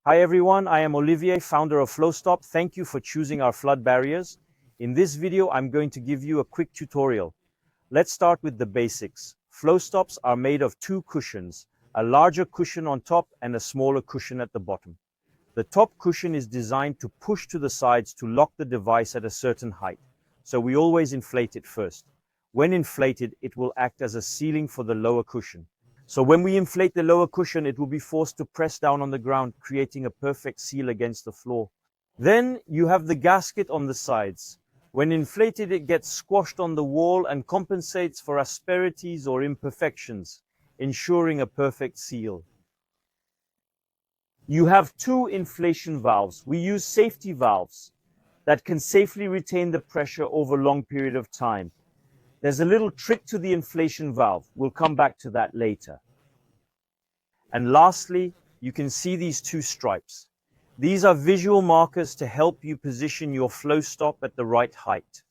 Hi everyone, I am Olivier, founder of FlowStop. Thank you for choosing our flood barriers. In this video, I'm going to give you a quick tutorial. Let's start with the basics. FlowStops are made of two cushions, a larger cushion on top and a smaller cushion at the bottom. The top cushion is designed to push to the sides to lock the device at a certain height. So we always inflate it first. When inflated, it will act as a ceiling for the lower cushion. So when we inflate the lower cushion, it will be forced to press down on the ground, creating a perfect seal against the floor. Then you have the gasket on the sides. When inflated, it gets squashed on the wall and compensates for asperities or imperfections, ensuring a perfect seal. You have two inflation valves. We use safety valves that can safely retain the pressure over a long period of time. There's a little trick to the inflation valve. We'll come back to that later. And lastly, you can see these two stripes. These are visual markers to help you position your FlowStop at the right height.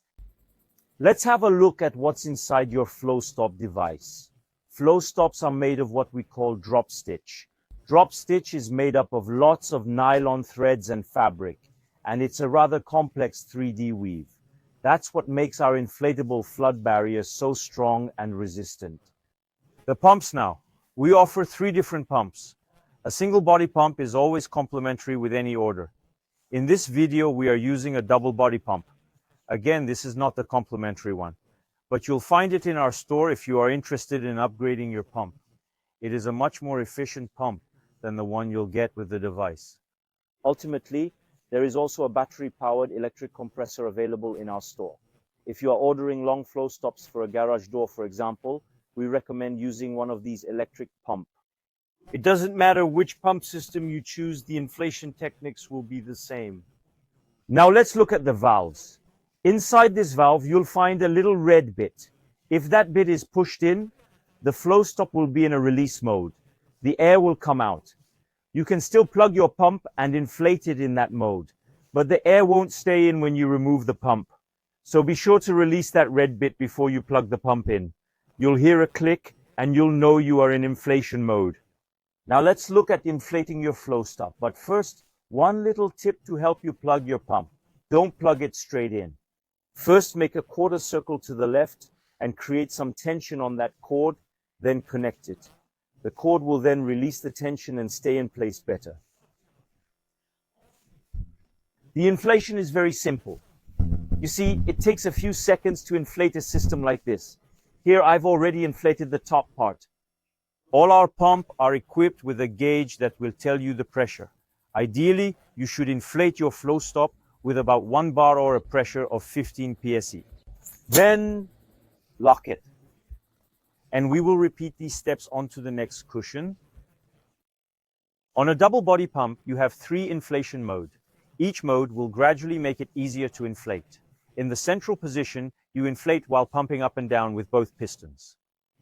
Let's have a look at what's inside your FlowStop device. FlowStops are made of what we call drop stitch. Drop stitch is made up of lots of nylon threads and fabric, and it's a rather complex 3D weave. That's what makes our inflatable flood barrier so strong and resistant. The pumps now. We offer 3 different pumps. A single body pump is always complimentary with any order. In this video, we are using a double body pump. Again, this is not the complimentary one, but you'll find it in our store if you are interested in upgrading your pump. It is a much more efficient pump than the one you'll get with the device. Ultimately, there is also a battery-powered electric compressor available in our store. If you are ordering long flow stops for a garage door, for example, we recommend using one of these electric pumps. It doesn't matter which pump system you choose, the inflation techniques will be the same. Now let's look at the valves. Inside this valve, you'll find a little red bit. If that bit is pushed in, the FlowStop will be in a release mode. The air will come out. You can still plug your pump and inflate it in that mode, but the air won't stay in when you remove the pump. So be sure to release that red bit before you plug the pump in. You'll hear a click and you'll know you are in inflation mode. Now let's look at inflating your FlowStop. But first, one little tip to help you plug your pump. Don't plug it straight in. First, make a quarter circle to the left and create some tension on that cord, then connect it. The cord will then release the tension and stay in place better. The inflation is very simple. You see, it takes a few seconds to inflate a system like this. Here I've already inflated the top part. All our pumps are equipped with a gauge that will tell you the pressure. Ideally, you should inflate your FlowStop with about 1 bar or a pressure of 15 psi. Then lock it. And we will repeat these steps onto the next cushion. On a double body pump, you have 3 inflation modes. Each mode will gradually make it easier to inflate. In the central position, you inflate while pumping up and down with both pistons.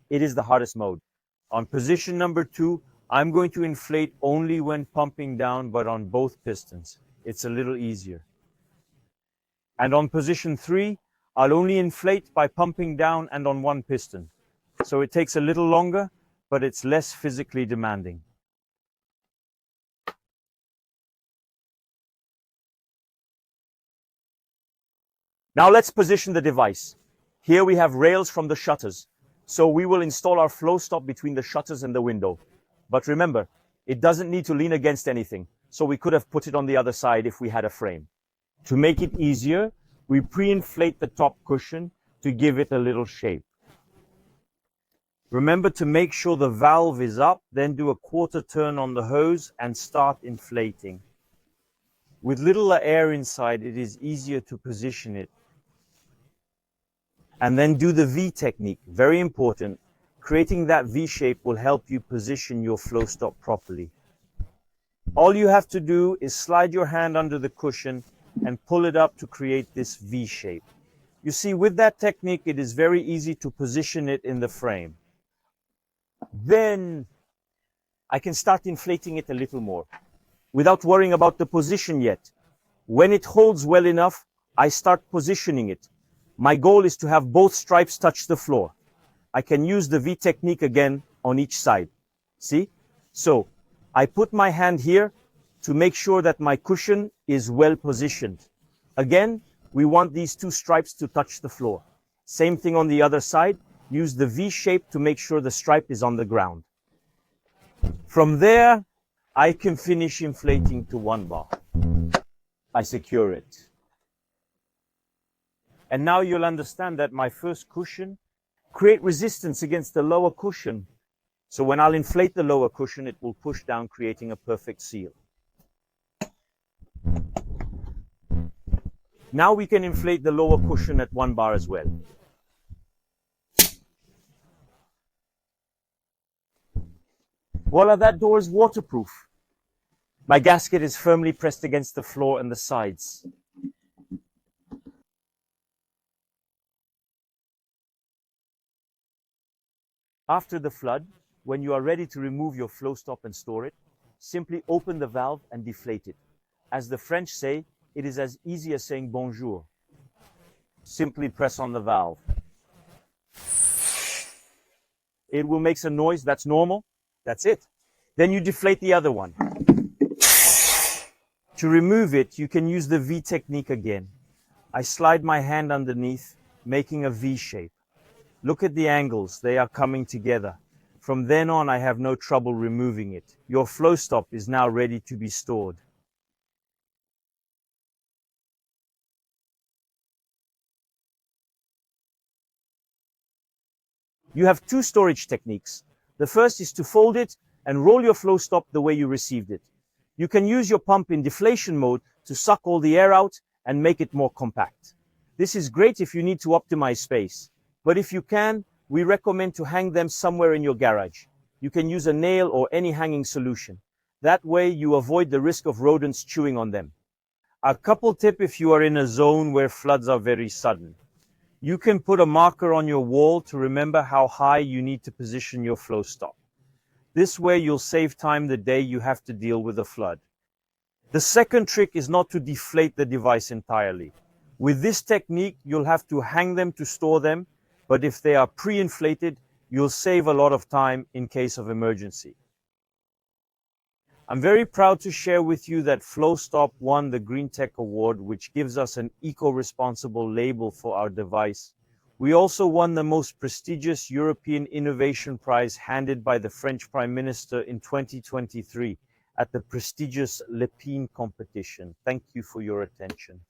It is the hardest mode. On position number 2, I'm going to inflate only when pumping down, but on both pistons. It's a little easier. And on position 3, I'll only inflate by pumping down and on one piston. So it takes a little longer, but it's less physically demanding. Now let's position the device. Here we have rails from the shutters. So we will install our FlowStop between the shutters and the window. But remember, it doesn't need to lean against anything. So we could have put it on the other side if we had a frame. To make it easier, we pre-inflate the top cushion to give it a little shape. Remember to make sure the valve is up, then do a quarter turn on the hose and start inflating. With little air inside, it is easier to position it. And then do the V technique, very important. Creating that V shape will help you position your FlowStop properly. All you have to do is slide your hand under the cushion and pull it up to create this V shape. You see, with that technique, it is very easy to position it in the frame. Then I can start inflating it a little more without worrying about the position yet. When it holds well enough, I start positioning it. My goal is to have both stripes touch the floor. I can use the V technique again on each side. See? So I put my hand here to make sure that my cushion is well positioned. Again, we want these two stripes to touch the floor. Same thing on the other side. Use the V shape to make sure the stripe is on the ground. From there, I can finish inflating to 1 bar. I secure it. And now you'll understand that my first cushion create resistance against the lower cushion. So when I'll inflate the lower cushion, it will push down, creating a perfect seal. Now we can inflate the lower cushion at 1 bar as well. Voila, that door is waterproof. My gasket is firmly pressed against the floor and the sides. After the flood, when you are ready to remove your FlowStop and store it, simply open the valve and deflate it. As the French say, it is as easy as saying bonjour. Simply press on the valve. It will make a noise, that's normal, that's it. Then you deflate the other one. To remove it, you can use the V technique again. I slide my hand underneath, making a V shape. Look at the angles, they are coming together. From then on, I have no trouble removing it. Your FlowStop is now ready to be stored. You have two storage techniques. The first is to fold it and roll your FlowStop the way you received it. You can use your pump in deflation mode to suck all the air out and make it more compact. This is great if you need to optimize space. But if you can, we recommend to hang them somewhere in your garage. You can use a nail or any hanging solution. That way you avoid the risk of rodents chewing on them. A couple tip if you are in a zone where floods are very sudden. You can put a marker on your wall to remember how high you need to position your FlowStop. This way you'll save time the day you have to deal with a flood. The second trick is not to deflate the device entirely. With this technique, you'll have to hang them to store them, but if they are pre-inflated, you'll save a lot of time in case of emergency. I'm very proud to share with you that FlowStop won the Green Tech Award, which gives us an eco-responsible label for our device. We also won the most prestigious European Innovation Prize handed by the French Prime Minister in 2023 at the prestigious Lepine competition. Thank you for your attention.